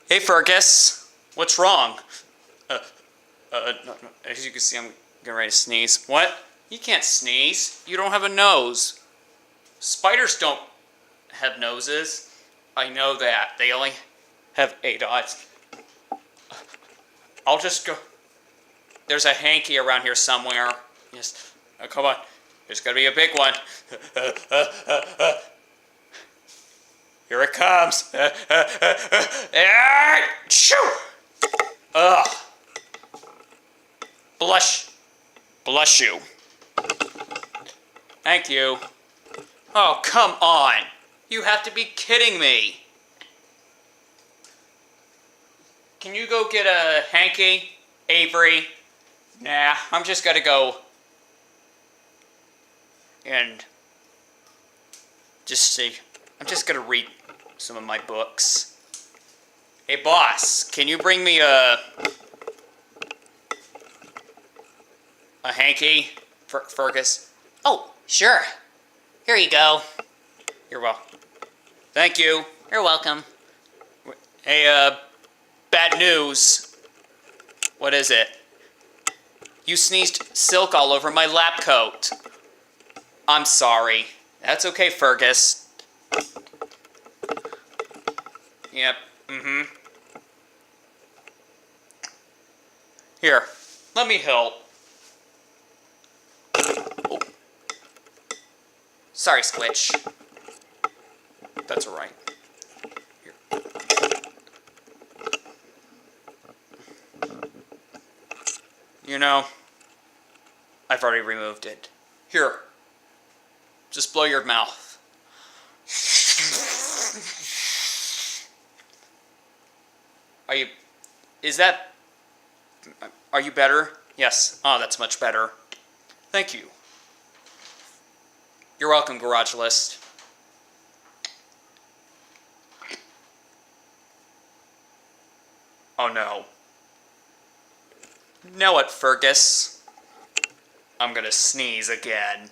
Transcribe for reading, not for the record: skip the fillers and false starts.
Hey, Fergus. What's wrong? No, as you can see, I'm getting ready to sneeze. What? You can't sneeze. You don't have a nose. Spiders don't have noses. I know that. They only have 8 eyes. I'll just go. There's a hanky around here somewhere. Yes. Oh, come on. There's gonna be a big one. Here it comes. Shoo! Ugh. Blush you. Thank you. Oh, come on. You have to be kidding me. Can you go get a hanky, Avery? Nah, I'm just gonna go and just see. I'm just gonna read some of my books. Hey, boss, can you bring me a hanky, Fergus? Oh, sure. Here you go. You're welcome. Thank you. You're welcome. Hey, bad news. What is it? You sneezed silk all over my lab coat. I'm sorry. That's okay, Fergus. Yep. Here, let me help. Oh. Sorry, Squitch. That's alright. Here. You know, I've already removed it. Here. Just blow your mouth. Are you better? Yes. Oh, that's much better. Thank you. You're welcome, Garage List. Oh no. Know it, Fergus. I'm gonna sneeze again.